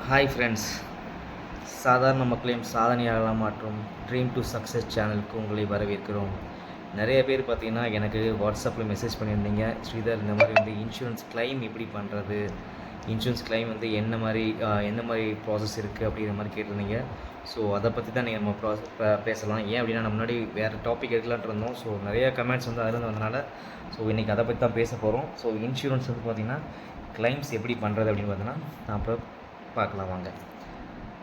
Hi friends, சாதாரண மக்களையும் சாதனையாளர்களாக மாற்றும் ட்ரீம் டு சக்ஸஸ் சேனலுக்கு உங்களை வரவேற்கிறோம். நிறைய பேர் பார்த்தீங்கன்னா எனக்கு வாட்ஸ்அப்பில் மெசேஜ் பண்ணியிருந்தீங்க, ஸ்ரீதர் இந்த மாதிரி வந்து இன்சூரன்ஸ் கிளைம் எப்படி பண்ணுறது, இன்சூரன்ஸ் கிளைம் வந்து என்ன மாதிரி ப்ராசஸ் இருக்குது அப்படிங்கிற மாதிரி கேட்டிருந்தீங்க. ஸோ அதை பற்றி தான் நீங்கள் நம்ம பேசலாம். ஏன் அப்படின்னா நம்ம முன்னாடி வேறு டாபிக் எடுக்கலான்ட்டு இருந்தோம். ஸோ நிறையா கமெண்ட்ஸ் வந்து அதில் வந்தனால ஸோ இன்றைக்கி அதை பற்றி தான் பேச போகிறோம். ஸோ இன்சூரன்ஸ் வந்து பார்த்திங்கன்னா கிளைம்ஸ் எப்படி பண்ணுறது அப்படின்னு பார்த்தீங்கன்னா நான் அப்புறம் பார்க்கலாம் வாங்க.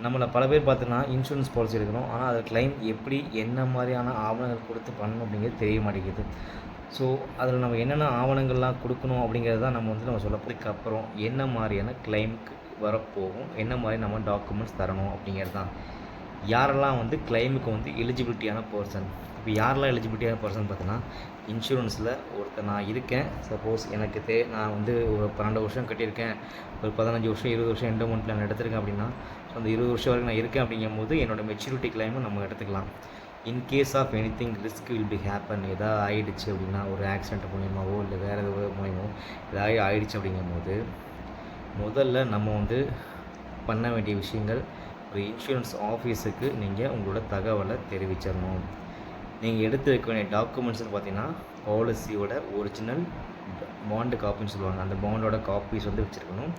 நம்மளை பல பேர் பார்த்தோன்னா இன்சூரன்ஸ் பாலிசி எடுக்கிறோம், ஆனால் அது கிளைம் எப்படி என்ன மாதிரியான ஆவணங்கள் கொடுத்து பண்ணணும் அப்படிங்கிறது தெரிய மாட்டேங்குது. ஸோ அதில் நம்ம என்னென்ன ஆவணங்கள்லாம் கொடுக்கணும் அப்படிங்கிறது தான் நம்ம சொல்லப்போதுக்கு அப்புறம் என்ன மாதிரியான கிளைமுக்கு வரப்போகும், என்ன மாதிரி நம்ம டாக்குமெண்ட்ஸ் தரணும் அப்படிங்கிறது தான். யாரெல்லாம் வந்து கிளைமுக்கு வந்து எலிஜிபிலிட்டியான பர்சன், இப்போ யாரெல்லாம் எலிஜிபிலிட்டியான பர்சன் பார்த்தீங்கன்னா இன்சூரன்ஸில் ஒருத்தர் நான் இருக்கேன். சப்போஸ் எனக்கு நான் வந்து ஒரு 12 வருஷம் கட்டியிருக்கேன், ஒரு 15 வருஷம் 20 வருஷம் என்டோமெண்ட் பிளான் எடுத்திருக்கேன் அப்படின்னா ஸோ அந்த 20 வருஷம் வரைக்கும் நான் இருக்கேன் அப்படிங்கும்போது என்னோடய மெச்சூரிட்டி கிளைமும் நம்ம எடுத்துக்கலாம். In case of anything risk will be happen, எதாவது ஆகிடுச்சு அப்படின்னா ஒரு ஆக்சிடென்ட் மூலியமாகவோ இல்லை வேறு எதாவது மூலியமாகவோ ஏதாவது ஆகிடுச்சு அப்படிங்கும்போது முதல்ல நம்ம வந்து பண்ண வேண்டிய விஷயங்கள், ஒரு இன்சூரன்ஸ் ஆஃபீஸுக்கு நீங்கள் உங்களோட தகவலை தெரிவிச்சிடணும். நீங்கள் எடுத்து வைக்க வேண்டிய டாக்குமெண்ட்ஸ்னு பார்த்தீங்கன்னா பாலிசியோட ஒரிஜினல் பாண்டு காப்பின்னு சொல்லுவாங்க, அந்த பாண்டோட காப்பீஸ் வந்து வச்சுருக்கணும்.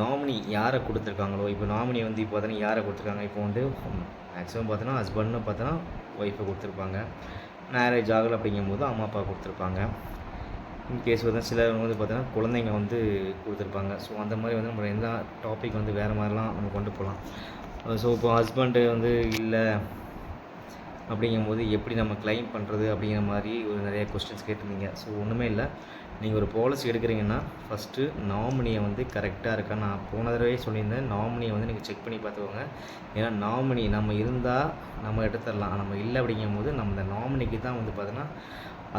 நாமினி யாரை கொடுத்துருக்காங்களோ, இப்போ நாமினி வந்து இப்போ பார்த்தீங்கன்னா யாரை கொடுத்துருக்காங்க, இப்போ வந்து மேக்ஸிமம் பார்த்தோன்னா ஹஸ்பண்ட்னு பார்த்தோன்னா ஒய்ஃபை கொடுத்துருப்பாங்க. மேரேஜ் ஆகலை அப்படிங்கும்போது அம்மா அப்பா கொடுத்துருப்பாங்க. இன்கேஸ் வந்து சிலர் வந்து பார்த்தீங்கன்னா குழந்தைங்க வந்து கொடுத்துருப்பாங்க. ஸோ அந்த மாதிரி வந்து நம்ம எந்த டாபிக் வந்து வேறு மாதிரிலாம் நம்ம கொண்டு போகலாம். ஸோ இப்போ ஹஸ்பண்டு வந்து இல்லை அப்படிங்கும்போது எப்படி நம்ம கிளைம் பண்ணுறது அப்படிங்கிற மாதிரி ஒரு நிறைய கொஸ்டின்ஸ் கேட்டிருந்தீங்க. ஸோ ஒன்றுமே இல்லை, நீங்கள் ஒரு பாலிசி எடுக்கிறீங்கன்னா ஃபஸ்ட்டு நாமினியை வந்து கரெக்டாக இருக்கா. நான் போன தடவையே சொல்லியிருந்தேன், நாமினியை வந்து நீங்கள் செக் பண்ணி பார்த்துக்கோங்க. ஏன்னா நாமினி நம்ம இருந்தால் நம்ம எடுத்துடலாம், நம்ம இல்லை அப்படிங்கும்போது நம்ம இந்த நாமினிக்கு தான் வந்து பார்த்தோன்னா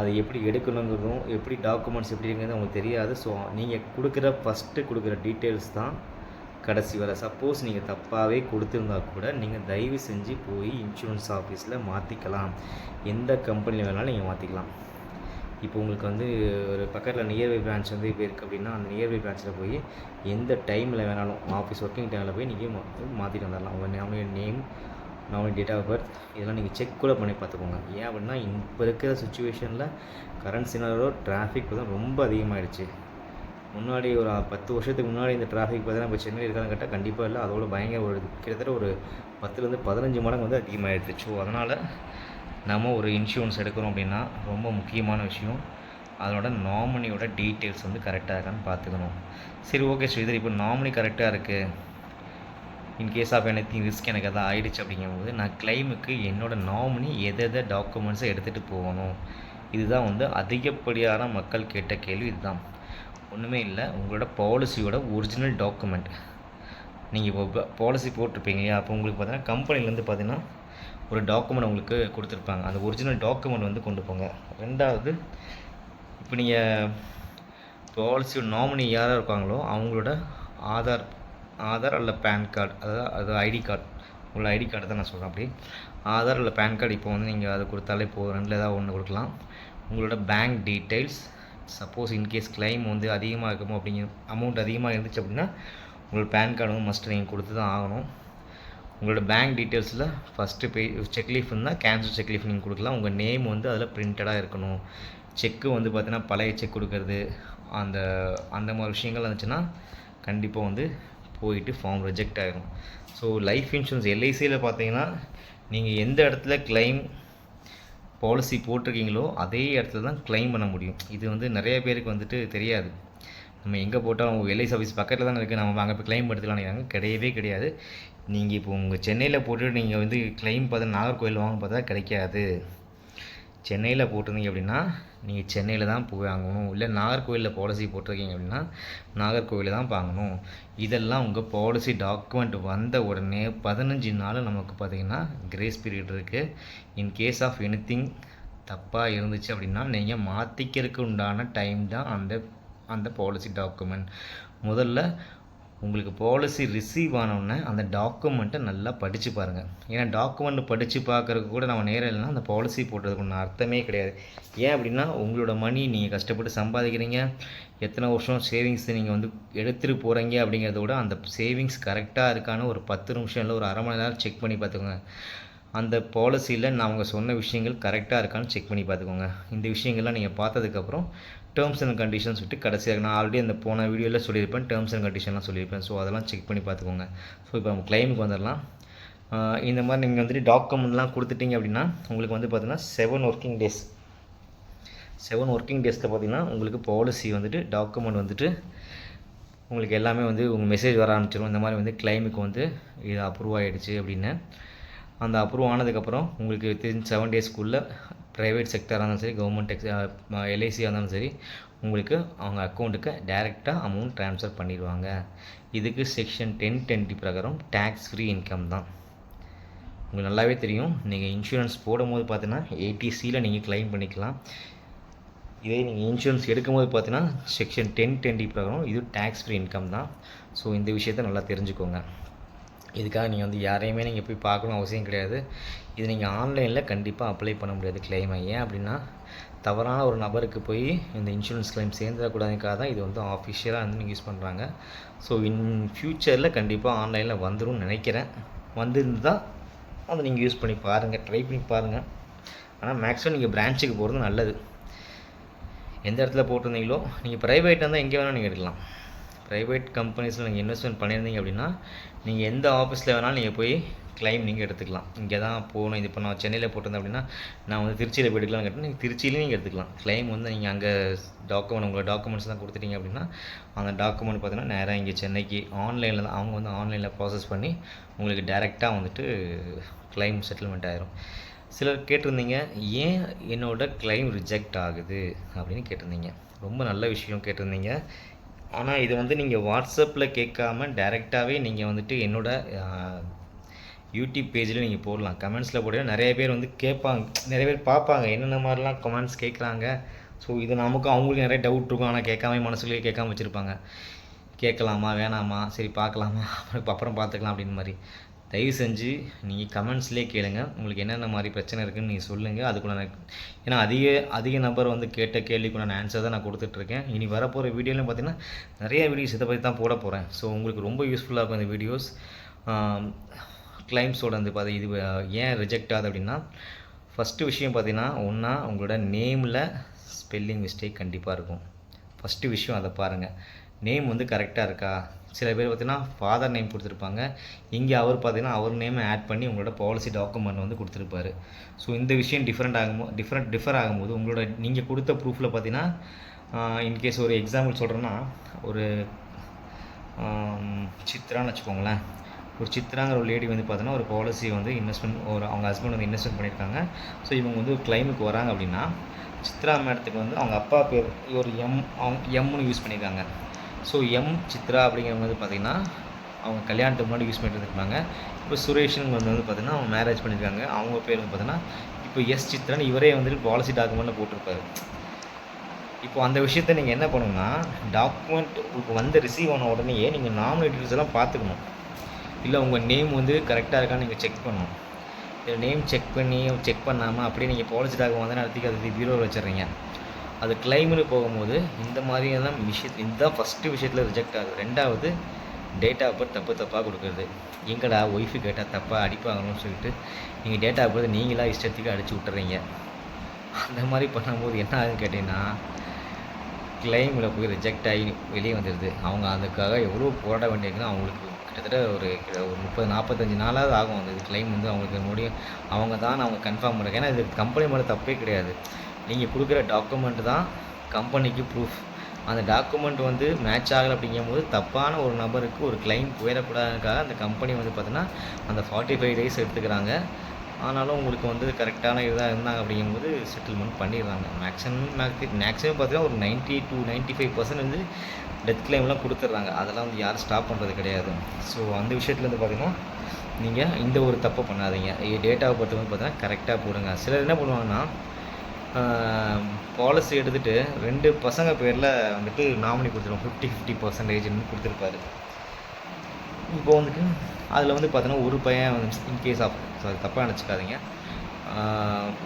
அது எப்படி எடுக்கணுங்கிறதும் எப்படி டாக்குமெண்ட்ஸ் எப்படி இருக்குங்கிறது அவங்களுக்கு தெரியாது. ஸோ நீங்கள் கொடுக்குற டீட்டெயில்ஸ் தான் கடைசி வரை. சப்போஸ் நீங்கள் தப்பாகவே கொடுத்துருந்தா கூட நீங்கள் தயவு செஞ்சு போய் இன்சூரன்ஸ் ஆஃபீஸில் மாற்றிக்கலாம். எந்த கம்பெனியில் வேணாலும் நீங்கள் மாற்றிக்கலாம். இப்போ உங்களுக்கு வந்து ஒரு பக்கத்தில் நியர்பை பிரான்ச் வந்து இப்போ இருக்குது அப்படின்னா அந்த நியர்பை பிரான்ச்சில் போய் எந்த டைமில் வேணாலும் ஆஃபீஸ் ஒர்க்கிங் டைமில் போய் நீங்கள் மாற்றிட்டு வந்துடலாம். உங்கள் nominee name, nominee date of birth இதெல்லாம் நீங்கள் செக் கூட பண்ணி பார்த்துக்கோங்க. ஏன் அப்படின்னா இப்போ இருக்கிற சுச்சுவேஷனில் கரண்ட் சினாரியோ டிராஃபிக் தான் ரொம்ப அதிகமாகிடுச்சு. முன்னாடி ஒரு 10 வருஷத்துக்கு முன்னாடி இந்த டிராஃபிக் பார்த்தீங்கன்னா இப்போ சென்னையில் இருக்கான்னு கேட்டால் கண்டிப்பாக இல்லை, அதோட பயங்கர ஒரு கிட்டத்தட்ட ஒரு 10லேருந்து 15 மடங்கு வந்து அதிகமாகிடுச்சு. ஸோ அதனால் நம்ம ஒரு இன்சூரன்ஸ் எடுக்கிறோம் அப்படின்னா ரொம்ப முக்கியமான விஷயம் அதனோட நாமினியோட டீட்டெயில்ஸ் வந்து கரெக்டாக இருக்கான்னு பார்த்துக்கணும். சரி, ஓகே ஸ்ரீதர், இப்போ நாமினி கரெக்டாக இருக்குது, இன்கேஸ் ஆஃப் எனிதிங் ரிஸ்க் எனக்கு எதாவது ஆகிடுச்சு அப்படிங்கும்போது நான் கிளைமுக்கு என்னோடய நாமினி எதை டாக்குமெண்ட்ஸை எடுத்துகிட்டு போகணும். இதுதான் வந்து அதிகப்படியான மக்கள் கேட்ட கேள்வி. இதுதான், ஒன்றுமே இல்லை, உங்களோட பாலிசியோட ஒரிஜினல் டாக்குமெண்ட். நீங்கள் இப்போ பாலிசி போட்டிருப்பீங்க இல்லையா, அப்போ உங்களுக்கு பார்த்தீங்கன்னா கம்பெனிலேருந்து பார்த்தீங்கன்னா ஒரு டாக்குமெண்ட் உங்களுக்கு கொடுத்துருப்பாங்க. அந்த ஒரிஜினல் டாக்குமெண்ட் வந்து கொண்டு போங்க. ரெண்டாவது, இப்போ நீங்கள் பாலிசியோட நாமினி யாராக இருக்காங்களோ அவங்களோட ஆதார் அல்ல பேன் கார்டு, அது ஐடி கார்டு, உங்களோட ஐடி கார்டு தான் நான் சொல்கிறேன். அப்படி ஆதார் இல்லை பேன் கார்டு இப்போ வந்து நீங்கள் அதை கொடுத்தாலே போதும், ரெண்டில் ஏதாவது ஒன்று கொடுக்கலாம். உங்களோட bank details, suppose in case claim வந்து அதிகமாக இருக்குமோ அப்படிங்கிற அமௌண்ட் அதிகமாக இருந்துச்சு அப்படின்னா உங்களோட பேன் கார்டு வந்து மஸ்ட் நீங்கள் கொடுத்து தான் ஆகணும். உங்களோட பேங்க் டீட்டெயில்ஸில் ஃபஸ்ட்டு செக்லீஃப் இருந்தால் கேன்சல் செக்லீஃப் நீங்கள் கொடுக்கலாம். உங்கள் நேம் வந்து அதில் பிரிண்டடாக இருக்கணும். செக்கு வந்து பார்த்தீங்கன்னா பழைய செக் கொடுக்கறது அந்த மாதிரி விஷயங்கள் இருந்துச்சுன்னா கண்டிப்பாக வந்து போயிட்டு ஃபார்ம் ரிஜெக்ட் ஆகிடும். ஸோ லைஃப் இன்சூரன்ஸ் எல்ஐசியில் பார்த்தீங்கன்னா நீங்கள் எந்த இடத்துல கிளைம் பாலிசி போட்டிருக்கீங்களோ அதே இடத்துல தான் கிளைம் பண்ண முடியும். இது வந்து நிறைய பேருக்கு வந்துட்டு தெரியாது. நம்ம எங்கே போட்டால் எல்ஐசி ஆஃபீஸ் பக்கத்தில் தானே இருக்குது, நம்ம அங்கே போய் கிளைம் எடுத்துக்கலாம்னு கிடையவே கிடையாது. நீங்கள் இப்போ உங்கள் சென்னையில் போட்டுட்டு நீங்கள் வந்து கிளைம் பார்த்தா நாகர்கோவில் வாங்க பார்த்தா கிடைக்காது. சென்னையில் போட்டிருந்தீங்க அப்படின்னா நீங்கள் சென்னையில் தான் போய் வாங்கணும். இல்லை நாகர்கோவிலில் பாலிசி போட்டிருக்கீங்க அப்படின்னா நாகர்கோவிலில் தான் வாங்கணும். இதெல்லாம் உங்கள் பாலிசி டாக்குமெண்ட் வந்த உடனே 15 நாள் நமக்கு பார்த்திங்கன்னா கிரேஸ் பீரியட் இருக்குது. இன்கேஸ் ஆஃப் எனிதிங் தப்பாக இருந்துச்சு அப்படின்னா நீங்கள் மாற்றிக்கிறதுக்கு உண்டான டைம் தான் அந்த பாலிசி டாக்குமெண்ட். முதல்ல உங்களுக்கு பாலிசி ரிசீவ் ஆனோடனே அந்த டாக்குமெண்ட்டை நல்லா படித்து பாருங்கள். ஏன்னா டாக்குமெண்ட் படித்து பார்க்குறதுக்கு கூட நம்ம நேரம் இல்லைன்னா அந்த பாலிசி போட்டதுக்கு ஒன்றும் அர்த்தமே கிடையாது. ஏன் அப்படின்னா உங்களோட மணி நீங்கள் கஷ்டப்பட்டு சம்பாதிக்கிறீங்க, எத்தனை வருஷம் சேவிங்ஸ் நீங்கள் வந்து எடுத்துகிட்டு போகிறீங்க அப்படிங்கிறத விட அந்த சேவிங்ஸ் கரெக்டாக இருக்கான்னு ஒரு 10 நிமிஷம் இல்லை ஒரு அரை மணி நேரம் செக் பண்ணி பார்த்துக்கோங்க. அந்த பாலிசியில் நான் அவங்க சொன்ன விஷயங்கள் கரெக்டாக இருக்கான்னு செக் பண்ணி பார்த்துக்கோங்க. இந்த விஷயங்கள்லாம் நீங்கள் பார்த்ததுக்கப்புறம் டேர்ம்ஸ் அண்ட் கண்டிஷன்ஸ் விட்டு கடைசியாக நான் ஆல்ரெடி அந்த போன வீடியோவில் சொல்லியிருப்பேன், டேர்ம்ஸ் அண்ட் கண்டிஷன்லாம் சொல்லியிருப்பேன். ஸோ அதெல்லாம் செக் பண்ணி பார்த்துக்கோங்க. ஸோ இப்போ நம்ம கிளைமுக்கு வந்துடலாம். இந்த மாதிரி நீங்கள் வந்துட்டு டாக்குமெண்ட்லாம் கொடுத்துட்டீங்க அப்படின்னா உங்களுக்கு வந்து பார்த்தீங்கன்னா 7 ஒர்க்கிங் டேஸில் பார்த்தீங்கன்னா உங்களுக்கு பாலிசி வந்துட்டு டாக்குமெண்ட் வந்துட்டு உங்களுக்கு எல்லாமே வந்து உங்கள் மெசேஜ் வர ஆரம்பிச்சிடும். இந்த மாதிரி வந்து கிளைமுக்கு வந்து இது அப்ரூவ் ஆகிடுச்சு அப்படின்னு. அந்த அப்ரூவ் ஆனதுக்கப்புறம் உங்களுக்கு வித்தின் 7 டேஸ்க்குள்ளே ப்ரைவேட் செக்டராக இருந்தாலும் சரி, கவர்மெண்ட் எல்ஐசியாக இருந்தாலும் சரி, உங்களுக்கு அவங்க அக்கௌண்ட்டுக்கு டைரெக்டாக அமௌண்ட் ட்ரான்ஸ்ஃபர் பண்ணிடுவாங்க. இதுக்கு செக்ஷன் 1020 பிரகாரம் டேக்ஸ் ஃப்ரீ இன்கம் தான். உங்களுக்கு நல்லாவே தெரியும். நீங்கள் இன்சூரன்ஸ் போடும்போது பார்த்தீங்கன்னா ஏடிசியில் நீங்கள் கிளைம் பண்ணிக்கலாம். இதே நீங்கள் இன்சூரன்ஸ் எடுக்கும்போது பார்த்தீங்கன்னா செக்ஷன் 1020 பிரகாரம் இது டேக்ஸ் ஃப்ரீ இன்கம் தான். ஸோ இந்த விஷயத்தை நல்லா தெரிஞ்சுக்கோங்க. இதுக்காக நீங்கள் வந்து யாரையுமே நீங்கள் போய் பார்க்கணும் அவசியம் கிடையாது. இது நீங்கள் ஆன்லைனில் கண்டிப்பாக அப்ளை பண்ண முடியாது கிளைமை. ஏன் அப்படின்னா தவறான ஒரு நபருக்கு போய் இந்த இன்சூரன்ஸ் கிளைம் சேர்ந்துடக்கூடாதுக்காக தான் இது வந்து ஆஃபிஷியலாக வந்து நீங்கள் யூஸ் பண்ணுறாங்க. ஸோ இன் ஃப்யூச்சரில் கண்டிப்பாக ஆன்லைனில் வந்துடும் நினைக்கிறேன். வந்திருந்தால் அதை நீங்கள் யூஸ் பண்ணி பாருங்கள், ட்ரை பண்ணி பாருங்கள். ஆனால் மேக்ஸிமம் நீங்கள் பிரான்ச்சுக்கு போகிறது நல்லது. எந்த இடத்துல போட்டிருந்தீங்களோ நீங்கள் ப்ரைவேட்டாக இருந்தால் எங்கே வேணால் நீங்கள் எடுக்கலாம். ப்ரைவேட் கம்பெனிஸில் நீங்கள் இன்வெஸ்ட்மெண்ட் பண்ணியிருந்தீங்க அப்படின்னா நீங்கள் எந்த ஆஃபீஸில் வேணாலும் நீங்கள் போய் கிளைம் நீங்கள் எடுத்துக்கலாம். இங்கே தான் போகணும். இது இப்போ நான் சென்னையில் போட்டிருந்தேன் அப்படின்னா நான் வந்து திருச்சியில் போய் எடுக்கலாம்னு கேட்டால் நீங்கள் திருச்சியிலையும் நீங்கள் எடுத்துக்கலாம். கிளைம் வந்து நீங்கள் அங்கே உங்களோட டாக்குமெண்ட்ஸ் தான் கொடுத்துட்டீங்க அப்படின்னா அந்த டாக்குமெண்ட் பார்த்தீங்கன்னா நேராக இங்கே சென்னைக்கு ஆன்லைனில் தான் அவங்க வந்து ஆன்லைனில் ப்ராசஸ் பண்ணி உங்களுக்கு டைரெக்டாக வந்துட்டு கிளைம் செட்டில்மெண்ட் ஆயிரும். சிலர் கேட்டிருந்தீங்க ஏன் என்னோடய கிளைம் ரிஜெக்ட் ஆகுது அப்படின்னு கேட்டிருந்தீங்க. ரொம்ப நல்ல விஷயம் கேட்டிருந்தீங்க. ஆனால் இது வந்து நீங்கள் வாட்ஸ்அப்பில் கேட்காம டைரெக்டாகவே நீங்கள் வந்துட்டு என்னோடய யூடியூப் பேஜில் நீங்கள் போடலாம். கமெண்ட்ஸில் போட நிறைய பேர் வந்து கேட்பாங்க, நிறைய பேர் பார்ப்பாங்க என்னென்ன மாதிரிலாம் கமெண்ட்ஸ் கேட்குறாங்க. ஸோ இது நமக்கும் அவங்களுக்கு நிறைய டவுட் இருக்கும். ஆனால் கேட்காம மனசுலேயே கேட்காம வச்சுருப்பாங்க. கேட்கலாமா வேணாமா, சரி பார்க்கலாமா, அப்புறம் பார்த்துக்கலாம் அப்படின்னு மாதிரி. தயவு செஞ்சு நீங்கள் கமெண்ட்ஸ்லேயே கேளுங்க. உங்களுக்கு என்னென்ன மாதிரி பிரச்சனை இருக்குதுன்னு நீங்கள் சொல்லுங்கள். அதுக்குள்ள ஏன்னா அதிக நபர் வந்து கேட்ட கேள்விக்குள்ள ஆன்சர் தான் நான் கொடுத்துட்ருக்கேன். இனி வரப்போகிற வீடியோலையும் பார்த்தீங்கன்னா நிறைய வீடியோஸ் இதை பற்றி தான் போட போகிறேன். ஸோ உங்களுக்கு ரொம்ப யூஸ்ஃபுல்லாக இருக்கும் இந்த வீடியோஸ். கிளைம்ஸோட வந்து இது ஏன் ரிஜெக்ட் ஆகுது அப்படின்னா ஃபஸ்ட்டு விஷயம் பார்த்தீங்கன்னா ஒன்றா உங்களோட நேமில் ஸ்பெல்லிங் மிஸ்டேக் கண்டிப்பாக இருக்கும். ஃபஸ்ட்டு விஷயம் அதை பாருங்கள். நேம் வந்து கரெக்டாக இருக்கா. சில பேர் பார்த்தீங்கன்னா ஃபாதர் நேம் கொடுத்துருப்பாங்க, இங்கே அவர் பார்த்தீங்கன்னா அவர் நேமை ஆட் பண்ணி உங்களோட பாலிசி டாக்குமெண்ட் வந்து கொடுத்துருப்பாரு. ஸோ இந்த விஷயம் டிஃபர் ஆகும்போது உங்களோட நீங்கள் கொடுத்த ப்ரூஃபில் பார்த்தீங்கன்னா இன்கேஸ் ஒரு எக்ஸாம்பிள் சொல்கிறேன்னா ஒரு சித்ரான்னு வச்சுக்கோங்களேன். ஒரு சித்ராங்கிற ஒரு லேடி வந்து பார்த்தீங்கன்னா ஒரு பாலிசி வந்து இன்வெஸ்ட்மெண்ட் அவங்க ஹஸ்பண்ட் வந்து இன்வெஸ்ட்மெண்ட் பண்ணியிருக்காங்க. ஸோ இவங்க வந்து கிளைமுக்கு வராங்க அப்படின்னா சித்ரா மேடத்துக்கு வந்து அவங்க அப்பா பேர் ஒரு எம்னு யூஸ் பண்ணியிருக்காங்க. ஸோ சித்ரா அப்படிங்கிறவங்க வந்து பார்த்திங்கன்னா அவங்க கல்யாணத்துக்கு முன்னாடி யூஸ் பண்ணிட்டு இருக்காங்க. இப்போ சுரேஷன் வந்து பார்த்திங்கன்னா அவங்க மேரேஜ் பண்ணியிருக்காங்க. அவங்க பேர் வந்து பார்த்திங்கன்னா இப்போ சித்ரான்னு இவரே வந்துட்டு பாலிசி டாக்குமெண்ட்டில் போட்டிருப்பாரு. இப்போ அந்த விஷயத்தை நீங்கள் என்ன பண்ணணும்னா டாக்குமெண்ட் இப்போ வந்து ரிசீவ் ஆன உடனேயே நீங்கள் நாமினி டீட்டெயில்ஸ் எல்லாம் பார்த்துக்கணும். இல்லை உங்கள் நேம் வந்து கரெக்டாக இருக்கான்னு நீங்கள் செக் பண்ணணும். நேம் செக் பண்ணாமல் அப்படியே நீங்கள் பாலிசி டாக்குமெண்ட் வந்து நடத்திக்கு அது பீரோவில் வச்சிடுறீங்க. அது கிளைம்னு போகும்போது இந்த மாதிரியான இதுதான் ஃபஸ்ட்டு விஷயத்தில் ரிஜெக்ட் ஆகுது. ரெண்டாவது டேட் ஆஃப் பர்த் தப்பாக கொடுக்குறது. எங்கடா ஒய்ஃபு கேட்டால் தப்பாக அடிப்பாங்கன்னு சொல்லிட்டு நீங்கள் டேட் ஆஃப் பர்த் நீங்களாக இஷ்டத்துக்கு அடித்து விட்டுறீங்க. அந்த மாதிரி பண்ணும்போது என்ன ஆகுதுன்னு கேட்டிங்கன்னா கிளைமில் போய் ரிஜெக்ட் ஆகி வெளியே வந்துடுது. அவங்க அதுக்காக எவ்வளோ போராட வேண்டியிருக்குன்னா அவங்களுக்கு கிட்டத்தட்ட ஒரு 30-45 நாளாவது ஆகும். அந்த கிளைம் வந்து அவங்களுக்கு முடியும் அவங்க தான் அவங்க கன்ஃபார்ம் பண்ணுறாங்க. ஏன்னா இது கம்பெனி மேலே தப்பே கிடையாது. நீங்கள் கொடுக்குற டாக்குமெண்ட் தான் கம்பெனிக்கு ப்ரூஃப். அந்த டாக்குமெண்ட் வந்து மேட்ச் ஆகலை அப்படிங்கும்போது தப்பான ஒரு நபருக்கு ஒரு கிளைம் போயிடக்கூடாதுக்காக அந்த கம்பெனி வந்து பார்த்தீங்கன்னா அந்த 45 டேஸ் எடுத்துக்கிறாங்க. ஆனாலும் உங்களுக்கு வந்து கரெக்டான இதாக இருந்தாங்க அப்படிங்கும்போது செட்டில்மெண்ட் பண்ணிடுறாங்க. மேக்ஸிமம் பார்த்தீங்கன்னா ஒரு 90-95% வந்து டெத் கிளைம்லாம் கொடுத்துட்றாங்க. அதெல்லாம் வந்து யாரும் ஸ்டாப் பண்ணுறது கிடையாது. ஸோ அந்த விஷயத்தில் வந்து பார்த்திங்கன்னா நீங்கள் இந்த ஒரு தப்பை பண்ணாதீங்க. டேட்டாவை பொறுத்த வந்து பார்த்தீங்கன்னா கரெக்டாக போடுங்க. சிலர் என்ன பண்ணுவாங்கன்னா பாலிசி எடுத்துகிட்டு 2 பசங்க பேரில் வந்துட்டு நாமினி கொடுத்துருவோம் 50-50% கொடுத்துருப்பாரு. இப்போ வந்துட்டு அதில் வந்து பார்த்தீங்கன்னா ஒரு பையன் வந்து இன்கேஸ் ஆஃப் சாரி தப்பாக நினச்சிக்காதீங்க.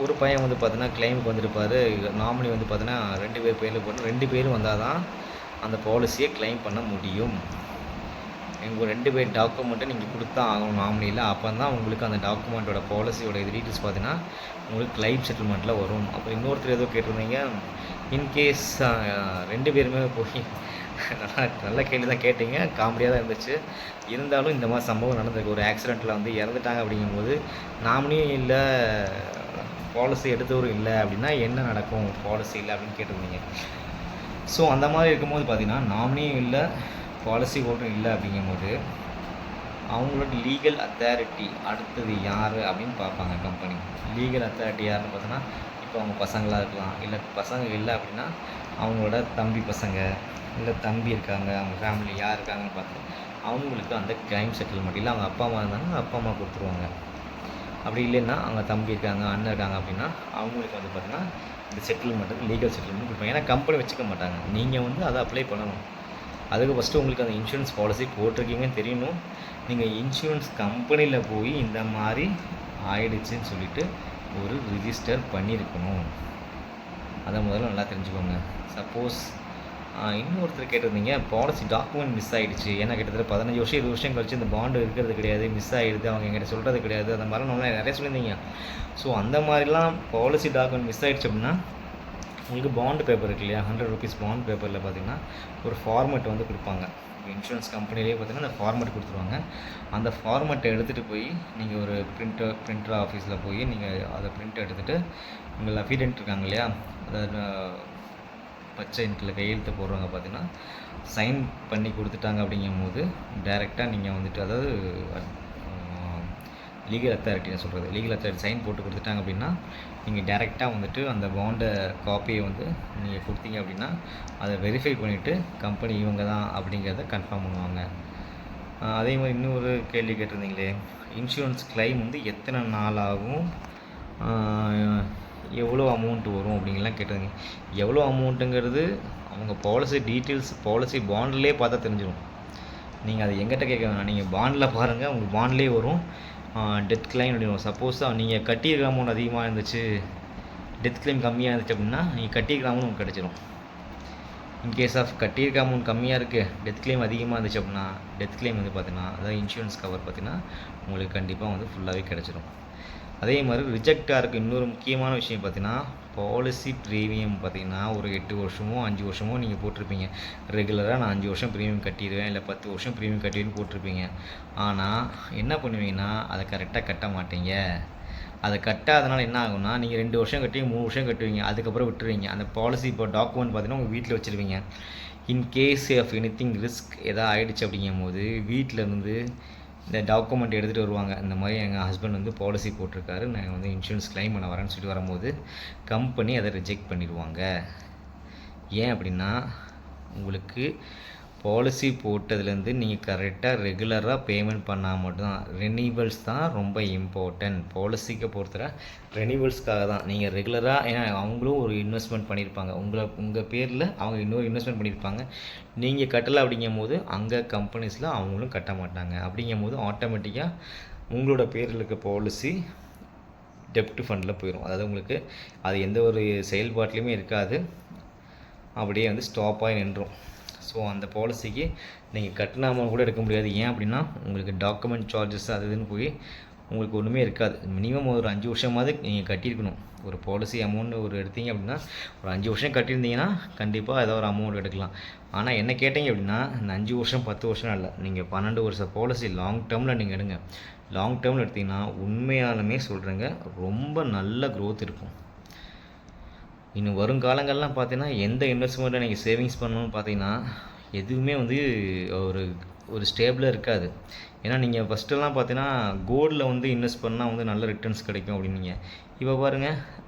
ஒரு பையன் வந்து பார்த்தீங்கன்னா கிளைமுக்கு வந்திருப்பாரு. நாமினி வந்து பார்த்தீங்கன்னா 2 பேர் பேரில் போட்டு 2 பேரும் வந்தால் தான் அந்த பாலிசியை கிளைம் பண்ண முடியும். உங்கள் 2 பேர் டாக்குமெண்ட்டை நீங்கள் கொடுத்தா ஆகணும் நாமினியில். அப்போ தான் உங்களுக்கு அந்த டாக்குமெண்ட்டோட பாலிசியோட டீட்டெயில்ஸ் பார்த்தீங்கன்னா உங்களுக்கு கிளைம் செட்டில்மெண்ட்டில் வரும். அப்போ இன்னொருத்தர் ஏதோ கேட்டிருந்தீங்க, இன்கேஸ் 2 பேருமே போய் நல்ல கேள்வி தான் கேட்டீங்க. காமெடியாக தான் இருந்துச்சு. இருந்தாலும் இந்த மாதிரி சம்பவம் நடந்திருக்கு. ஒரு ஆக்சிடெண்ட்டில் வந்து இறந்துட்டாங்க அப்படிங்கும்போது நாமினியும் இல்லை, பாலிசி எடுத்தவரும் இல்லை அப்படின்னா என்ன நடக்கும் பாலிசி இல்லை அப்படின்னு கேட்டிருந்தீங்க. ஸோ அந்த மாதிரி இருக்கும்போது பார்த்தீங்கன்னா நாமினியும் இல்லை, பாலிசி ஹோல்டரும் இல்லை அப்படிங்கும்போது அவங்களோட லீகல் அத்தாரிட்டி அடுத்தது யார் அப்படின்னு பார்ப்பாங்க கம்பெனி. லீகல் அத்தாரிட்டி யாருன்னு பார்த்தோன்னா இப்போ அவங்க பசங்களாக இருக்கலாம், இல்லை பசங்க இல்லை அப்படின்னா அவங்களோட தம்பி பசங்க, இல்லை தம்பி இருக்காங்க, அவங்க ஃபேமிலி யார் இருக்காங்கன்னு பார்த்து அவங்களுக்கு அந்த கிரைம் செட்டில்மெண்ட், இல்லை அவங்க அப்பா அம்மா இருந்தாங்கன்னா அப்பா அம்மா கொடுத்துருவாங்க. அப்படி இல்லைன்னா அவங்க தம்பி இருக்காங்க, அண்ணன் இருக்காங்க அப்படின்னா அவங்களுக்கு வந்து பார்த்திங்கன்னா இந்த செட்டில்மெண்ட்டு லீகல் செட்டில்மெண்ட் கொடுப்பாங்க. ஏன்னா கம்பெனி வச்சுக்க மாட்டாங்க. நீங்கள் வந்து அதை அப்ளை பண்ணணும். அதுக்கு ஃபஸ்ட்டு உங்களுக்கு அந்த இன்சூரன்ஸ் பாலிசி போட்டிருக்கீங்கன்னு தெரியணும். நீங்கள் இன்சூரன்ஸ் கம்பெனியில் போய் இந்த மாதிரி ஆயிடுச்சுன்னு சொல்லிவிட்டு ஒரு ரிஜிஸ்டர் பண்ணியிருக்கணும். அதை முதல்ல நல்லா தெரிஞ்சுக்கோங்க. சப்போஸ் இன்னொருத்தர் கேட்டிருந்தீங்க, பாலிசி டாக்குமெண்ட் மிஸ் ஆகிடுச்சு. ஏன்னா கிட்டத்தட்ட 15 வருஷம் 20 வருஷம் கழிச்சு இந்த பாண்டு இருக்கிறது கிடையாது, மிஸ் ஆகிடுது, அவங்க எங்கிட்ட சொல்கிறது கிடையாது, அந்த மாதிரிலாம் நம்மளாம் நிறைய சொல்லியிருந்தீங்க. ஸோ அந்த மாதிரிலாம் பாலிசி டாக்குமெண்ட் மிஸ் ஆகிடுச்சு அப்படின்னா உங்களுக்கு பாண்டு பேப்பர் இருக்கு இல்லையா, 100 ருபீஸ் பாண்ட் பேப்பரில் பார்த்தீங்கன்னா ஒரு ஃபார்மெட் வந்து கொடுப்பாங்க. இன்சூரன்ஸ் கம்பெனிலேயே பார்த்தீங்கன்னா அந்த ஃபார்மெட் கொடுத்துருவாங்க. அந்த ஃபார்மெட்டை எடுத்துகிட்டு போய் நீங்கள் ஒரு பிரிண்டர் ஆஃபீஸில் போய் நீங்கள் அதை பிரிண்ட் எடுத்துகிட்டு உங்கள் அஃபிடென்ட் இருக்காங்க இல்லையா, அதாவது பச்சை இன்ட்டில் கையெழுத்து போடுறவங்க பார்த்தீங்கன்னா சைன் பண்ணி கொடுத்துட்டாங்க அப்படிங்கும்போது டைரெக்டாக நீங்கள் வந்துட்டு, அதாவது லீகல் அத்தாரிட்டின்னு சொல்கிறது, லீகல் அத்தாரிட்டி சைன் போட்டு கொடுத்துட்டாங்க அப்படின்னா நீங்கள் டேரெக்டாக வந்துட்டு அந்த பாண்டை காப்பியை வந்து நீங்கள் கொடுத்தீங்க அப்படின்னா அதை வெரிஃபை பண்ணிவிட்டு கம்பெனி இவங்க தான் அப்படிங்கிறத கன்ஃபார்ம் பண்ணுவாங்க. அதே மாதிரி இன்னொரு கேள்வி கேட்டிருந்தீங்களே, இன்சூரன்ஸ் கிளைம் வந்து எத்தனை நாள் ஆகும், எவ்வளோ அமௌண்ட் வரும் அப்படிங்கலாம் கேட்டிருந்தீங்க. எவ்வளோ அமௌண்ட்டுங்கிறது அவங்க பாலிசி டீட்டெயில்ஸ், பாலிசி பாண்ட்லேயே பார்த்தா தெரிஞ்சிடும். நீங்கள் அதை எங்கிட்ட கேட்க வேணாம், நீங்கள் பாண்டில் பாருங்கள், உங்கள் பாண்ட்லேயே வரும். டெத் கிளைம் அப்படின்னு சப்போஸ் நீங்கள் கட்டியிருக்கிற அமௌண்ட் அதிகமாக இருந்துச்சு, டெத் கிளைம் கம்மியாக இருந்துச்சு அப்படின்னா நீங்கள் கட்டியிருக்கிற அமௌண்ட் உங்களுக்கு கிடச்சிரும். இன்கேஸ் ஆஃப் கட்டியிருக்க அமௌண்ட் கம்மியாக இருக்குது, டெத் கிளைம் அதிகமாக இருந்துச்சு அப்படின்னா டெத் கிளைம் வந்து பார்த்தீங்கன்னா, அதாவது இன்சூரன்ஸ் கவர் பார்த்தீங்கன்னா உங்களுக்கு கண்டிப்பாக வந்து ஃபுல்லாகவே கிடச்சிரும். அதே மாதிரி ரிஜெக்டாக இருக்குது. இன்னொரு முக்கியமான விஷயம் பார்த்தீங்கன்னா, பாலிசி ப்ரீமியம் பார்த்தீங்கன்னா ஒரு 8 வருஷமோ 5 வருஷமோ நீங்கள் போட்டிருப்பீங்க. ரெகுலராக நான் 5 வருஷம் ப்ரீமியம் கட்டிடுவேன், இல்லை 10 வருஷம் ப்ரீமியம் கட்டிடுவேன்னு போட்டிருப்பீங்க. ஆனால் என்ன பண்ணுவீங்கன்னா அதை கரெக்டாக கட்ட மாட்டீங்க. அதை கட்டாதனால என்ன ஆகும்னா, நீங்கள் 2 வருஷம் கட்டி 3 வருஷம் கட்டுவீங்க, அதுக்கப்புறம் விட்டுருவீங்க. அந்த பாலிசி இப்போ டாக்குமெண்ட் பார்த்தீங்கன்னா உங்கள் வீட்டில் வச்சுருவீங்க. இன்கேஸ் ஆஃப் எனிதிங் ரிஸ்க் எதாவது ஆகிடுச்சு அப்படிங்கும்போது வீட்டில் இருந்து இந்த டாக்குமெண்ட் எடுத்துகிட்டு வருவாங்க. இந்த மாதிரி எங்கள் ஹஸ்பண்ட் வந்து பாலிசி போட்டிருக்காரு, நான் வந்து இன்சூரன்ஸ் கிளைம் பண்ண வரேன்னு சொல்லிட்டு வரும்போது கம்பெனி அதை ரிஜெக்ட் பண்ணிடுவாங்க. ஏன் அப்படின்னா, உங்களுக்கு பாலிசி போட்டதுலேருந்து நீங்கள் கரெக்டாக ரெகுலராக பேமெண்ட் பண்ணால் மட்டும்தான். ரெனிவல்ஸ் தான் ரொம்ப இம்பார்ட்டன்ட். பாலிசிக்கு பொறுத்தவரை ரெனிவல்ஸ்க்காக தான். நீங்கள் ரெகுலராக, ஏன்னா அவங்களும் ஒரு இன்வெஸ்ட்மெண்ட் பண்ணியிருப்பாங்க, உங்கள் பேரில் அவங்க இன்னொரு இன்வெஸ்ட்மெண்ட் பண்ணியிருப்பாங்க. நீங்கள் கட்டலை அப்படிங்கும்போது அங்கே கம்பெனிஸில் அவங்களும் கட்ட மாட்டாங்க. அப்படிங்கும்போது ஆட்டோமேட்டிக்காக உங்களோட பேரில் இருக்க பாலிசி டெப்ட் ஃபண்டில் போயிடும். அதாவது உங்களுக்கு அது எந்த ஒரு செயல்பாட்டிலையுமே இருக்காது, அப்படியே வந்து ஸ்டாப் ஆகி நின்றும். ஸோ அந்த பாலிசிக்கு நீங்கள் கட்டின அமௌண்ட் கூட எடுக்க முடியாது. ஏன் அப்படின்னா உங்களுக்கு டாக்குமெண்ட் சார்ஜஸ் அது இதுன்னு போய் உங்களுக்கு ஒன்றுமே இருக்காது. மினிமம் ஒரு 5 வருஷமாவது நீங்கள் கட்டியிருக்கணும். ஒரு பாலிசி அமௌண்ட் ஒரு எடுத்தீங்க அப்படின்னா ஒரு 5 வருஷம் கட்டியிருந்தீங்கன்னா கண்டிப்பாக ஏதோ ஒரு அமௌண்ட் எடுக்கலாம். ஆனால் என்ன கேட்டீங்க அப்படின்னா இந்த 5 வருஷம் 10 வருஷம் இல்லை, நீங்கள் 12 வருஷம் பாலிசி லாங் டேர்மில் நீங்கள் எடுங்க. லாங் டேர்மில் எடுத்திங்கன்னா உண்மையாலுமே சொல்கிறேங்க, ரொம்ப நல்ல க்ரோத் இருக்கும். இன்னும் வருங்காலங்கள்லாம் பார்த்தீங்கன்னா எந்த இன்வெஸ்ட்மெண்ட்டை நீங்கள் சேவிங்ஸ் பண்ணணும்னு பார்த்தீங்கன்னா எதுவுமே வந்து ஒரு ஸ்டேபிளாக இருக்காது. ஏன்னா நீங்கள் ஃபஸ்ட்டெல்லாம் பார்த்தீங்கன்னா கோல்டில் வந்து இன்வெஸ்ட் பண்ணால் வந்து நல்ல ரிட்டர்ன்ஸ் கிடைக்கும் அப்படின்னீங்க. இப்போ பாருங்கள்